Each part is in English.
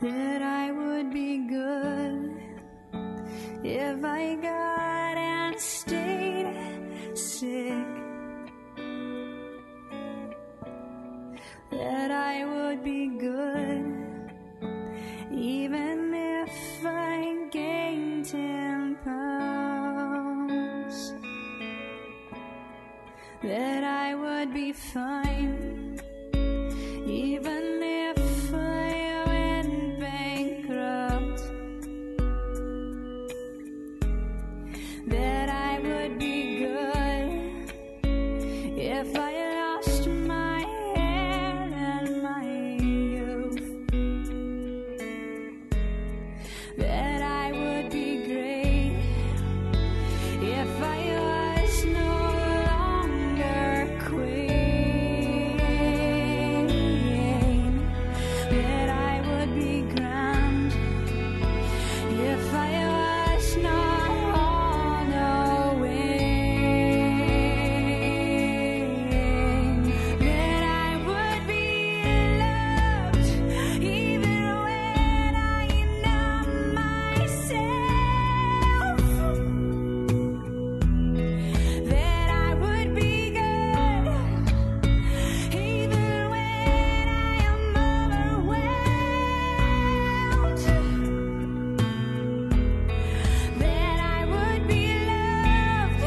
that I would be good if I got and stayed sick, that I would be good even if I gained 10 pounds, that I would be fine even if I went bankrupt, that I would be good if I lost my head and my youth, that I would be great if I was no longer queen, that I would be grand if I was not all-knowing, that I would be loved even when I numb myself, that I would be good even when I am overwhelmed, that I would be loved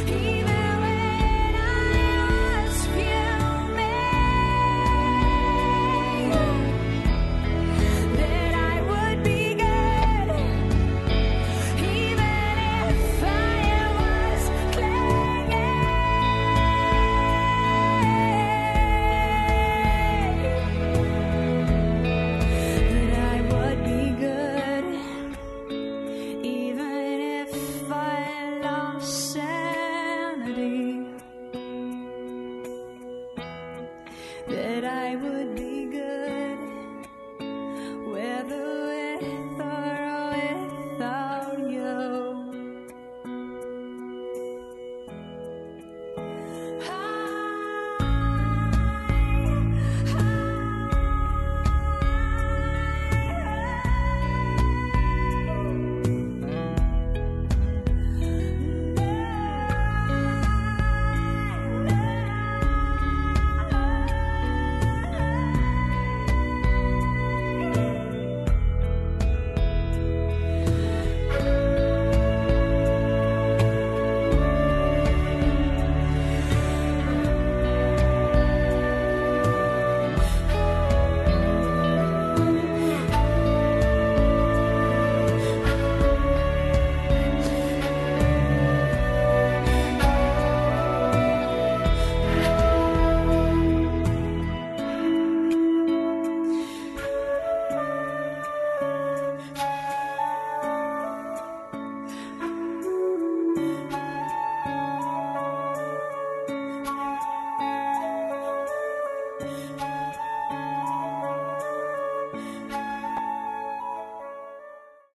even when I was fuming, that I would be good even if I was clinging, that I would be good even if I lost sanity, that I would be good